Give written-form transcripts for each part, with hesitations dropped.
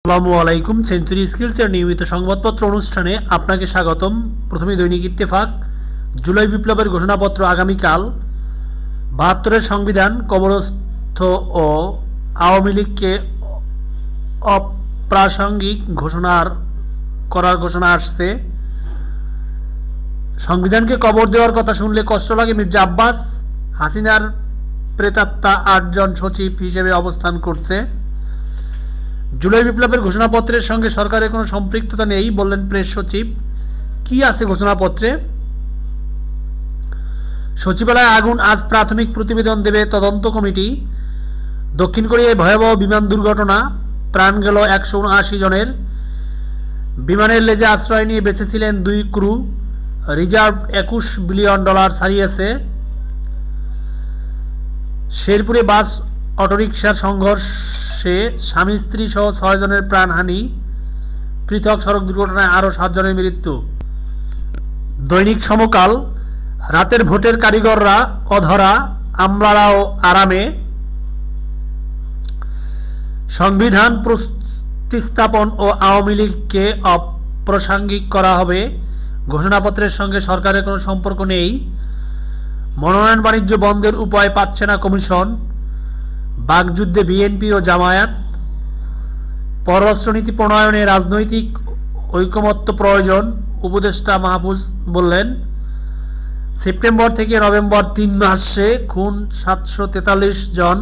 আসসালামু আলাইকুম। সেঞ্চুরি স্কিলসের নিয়মিত সংবাদপত্র অনুষ্ঠানে আপনাকে স্বাগতম। প্রথমে দৈনিক ইত্তেফাক। জুলাই বিপ্লবের ঘোষণাপত্র আগামীকাল। ৭২-এর সংবিধান কবরস্থ ও আওয়ামী লীগকে অপ্রাসঙ্গিক করার ঘোষণা আসছে। সংবিধানকে কবর দেওয়ার কথা শুনলে কষ্ট লাগে মির্জা আব্বাস। হাসিনার প্রেতাত্মা ৮ জন সচিব হিসেবে অবস্থান করছে। জুলাই বিপ্লবের ঘোষণাপত্রের সঙ্গে সরকারের কোনো সম্পৃক্ততা নেই বললেন প্রেস সচিব। কি আছে ঘোষণাপত্রে? সচিবালয়ে আগুন, আজ প্রাথমিক প্রতিবেদন দেবে তদন্ত কমিটি। দক্ষিণ কোরিয়ায় ভয়াবহ বিমান দুর্ঘটনা, প্রাণ গেল ১৭৯ জনের। বিমানের লেজে আশ্রয় নিয়ে বেঁচেছিলেন 2 ক্রু। রিজার্ভ $21 বিলিয়ন ছাড়িয়েছে। শেরপুরে বাস অটোরিকশার সংঘর্ষে স্বামী স্ত্রী সহ 6 জনের প্রাণহানি। পৃথক সড়ক দুর্ঘটনায় আরও 7 জনের মৃত্যু। দৈনিক সমকাল। রাতের ভোটের কারিগররা অধরা, আমলারাও আরামে। সংবিধান প্রতিস্থাপন ও আওয়ামী লীগকে অপ্রাসঙ্গিক করা হবে। ঘোষণাপত্রের সঙ্গে সরকারের কোনো সম্পর্ক নেই। মনোনয়ন বাণিজ্য বন্ধের উপায় পাচ্ছে না কমিশন। বাকযুদ্ধে বিএনপি ও জামায়াত। পররাষ্ট্রনীতি প্রণয়নে রাজনৈতিক ঐকমত্য প্রয়োজন, উপদেষ্টা মাহফুজ বললেন। সেপ্টেম্বর থেকে নভেম্বর 3 মাসে খুন 743 জন।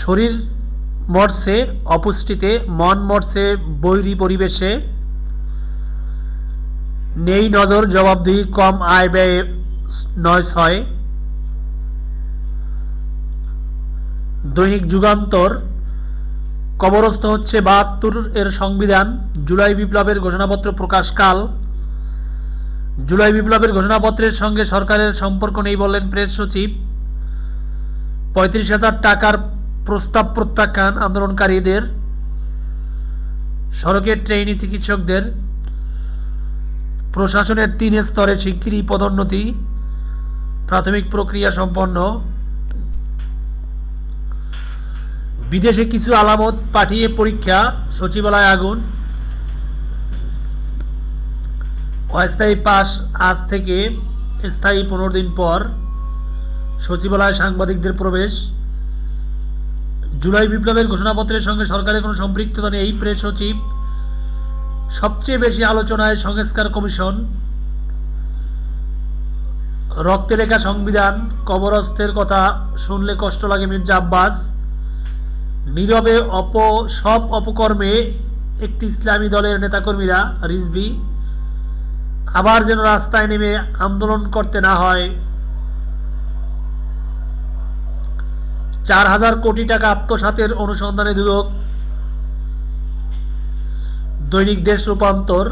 শরীর মরছে অপুষ্টিতে, মন মরছে বৈরী পরিবেশে। নেই নজর, জবাবদিহি কম, আয় ব্যয় 9-6। দৈনিক যুগান্তর। কবরস্থ হচ্ছে ৭২-এর সংবিধান। জুলাই বিপ্লবের ঘোষণাপত্র প্রকাশকাল। জুলাই বিপ্লবের ঘোষণাপত্রের সঙ্গে সরকারের সম্পর্ক নেই বললেন প্রেস সচিব। ৩৫,০০০ টাকার প্রস্তাব প্রত্যাখ্যান আন্দোলনকারীদের। সড়কের ট্রেইনি চিকিৎসকদের। প্রশাসনের 3 স্তরে শিগগিরই পদোন্নতি, প্রাথমিক প্রক্রিয়া সম্পন্ন। বিদেশে কিছু আলামত পাঠিয়ে পরীক্ষা, সচিবালয়ে আগুন। অস্থায়ী পাস আজ থেকে স্থায়ী 15 দিন পর। সচিবালয়ে সাংবাদিকদের প্রবেশ। জুলাই বিপ্লবের ঘোষণাপত্রের সঙ্গে সরকারের কোনো সম্পৃক্ততা নেই প্রেস সচিব। সবচেয়ে বেশি আলোচনায় সংস্কার কমিশন। রক্তে লেখা সংবিধান কবরস্থের কথা শুনলে কষ্ট লাগে মির্জা আব্বাস। নীরবে সব অপকর্মে একটি ইসলামী দলের নেতাকর্মীরা, রিজভী। আবার যেন রাস্তায় নেমে আন্দোলন করতে না হয়। 4,000 কোটি টাকা আত্মসাতের অনুসন্ধানে দুদক। দৈনিক দেশ রূপান্তর।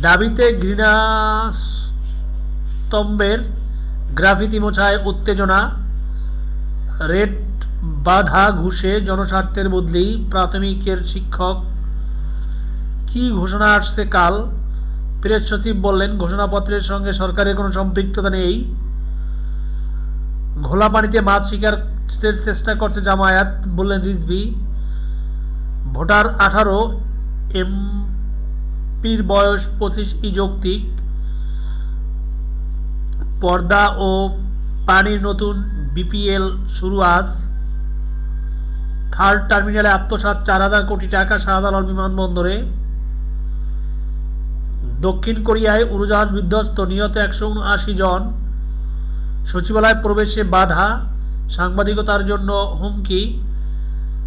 দাবিতে ঘৃণাস্তম্ভের গ্রাফিতি মোছায় উত্তেজনা। রেট বাধা ঘুষে জনস্বার্থের বদলি, প্রাথমিকের শিক্ষক। কি ঘোষণা আসছে কাল? প্রেস সচিব বললেন, ঘোষণাপত্রের সঙ্গে সরকারের কোনো সম্পৃক্ততা নেই। ঘোলা পানিতে মাছ শিকারের চেষ্টা করছে জামায়াত বললেন রিজভী। ভোটার 18, এমপির বয়স 25 যৌক্তিক। পর্দা ও পানির নতুন বিপিএল শুরু আজ। থার্ড টার্মিনালে আত্মসাৎ 4,000 কোটি টাকা শাহজালাল বিমানবন্দরে। দক্ষিণ কোরিয়ায় উড়োজাহাজ বিধ্বস্ত, নিহত 179 জন। সচিবালয় প্রবেশে বাধা, সাংবাদিকতার জন্য হুমকি।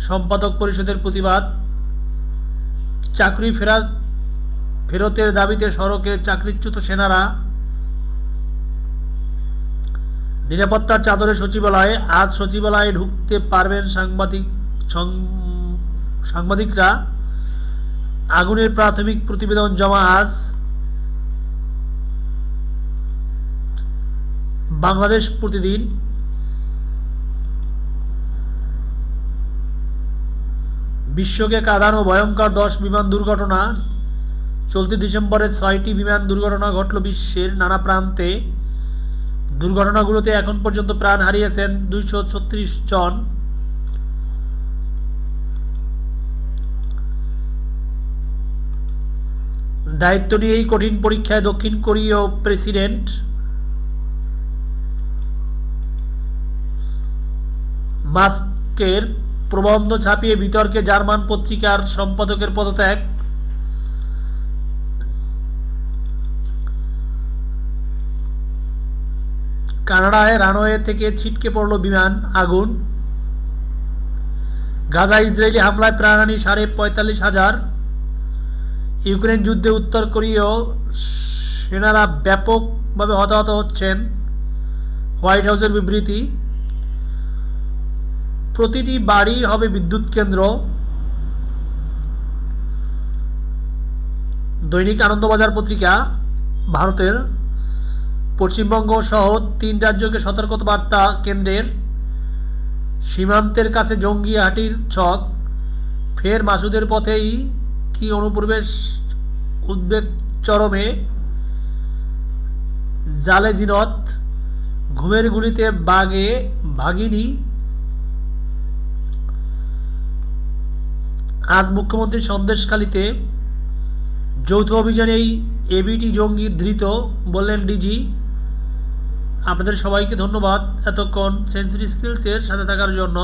সম্পাদক পরিষদের প্রতিবাদ। চাকরি ফেরতের দাবিতে সড়কে চাকরিচ্যুত সেনারা। নিরাপত্তার চাদরে সচিবালয়ে, আজ সচিবালয়ে ঢুকতে পারবেন সাংবাদিকরা। আগুনের প্রাথমিক প্রতিবেদন জমা আজ। বাংলাদেশ প্রতিদিন। বিশ্বকে কাঁদানো ভয়ঙ্কর 10 বিমান দুর্ঘটনা। চলতি ডিসেম্বরে 6টি বিমান দুর্ঘটনা ঘটল বিশ্বের নানা প্রান্তে। দুর্ঘটনাগুলোতে এখন পর্যন্ত প্রাণ হারিয়েছেন 236 জন। দায়িত্ব নিয়ে এই কঠিন পরীক্ষায় দক্ষিণ কোরীয় প্রেসিডেন্ট মাস্কের প্রবন্ধ ছাপিয়ে বিতর্কে জার্মান পত্রিকার সম্পাদকের পদত্যাগ। কানাডায় রানওয়ে থেকে ছিটকে পড়ল বিমান, আগুন। গাজায় ইসরায়েলি হামলায় প্রাণহানি 45,500। ইউক্রেন যুদ্ধে উত্তর কোরীয় সেনারা ব্যাপকভাবে হতাহত হচ্ছেন, হোয়াইট হাউসের বিবৃতি। প্রতিটি বাড়ি হবে বিদ্যুৎ কেন্দ্র। দৈনিক আনন্দবাজার পত্রিকা ভারতের পশ্চিমবঙ্গ সহ 3 রাজ্যকে সতর্কবার্তা কেন্দ্রের। সীমান্তের কাছে জঙ্গি হাঁটির ছক, ফের মাসুদের পথেই কি অনুপ্রবেশ, উদ্বেগ চরমে। জালে জিনত, ঘুমের গুলিতে বাগে ভাগিনী। আজ মুখ্যমন্ত্রীর সন্দেশখালীতে যৌথ অভিযানেই এবিটি জঙ্গি ধৃত, বললেন ডিজি। আপনাদের সবাইকে ধন্যবাদ এতক্ষণ সেঞ্চুরি স্কিলসের সাথে থাকার জন্য।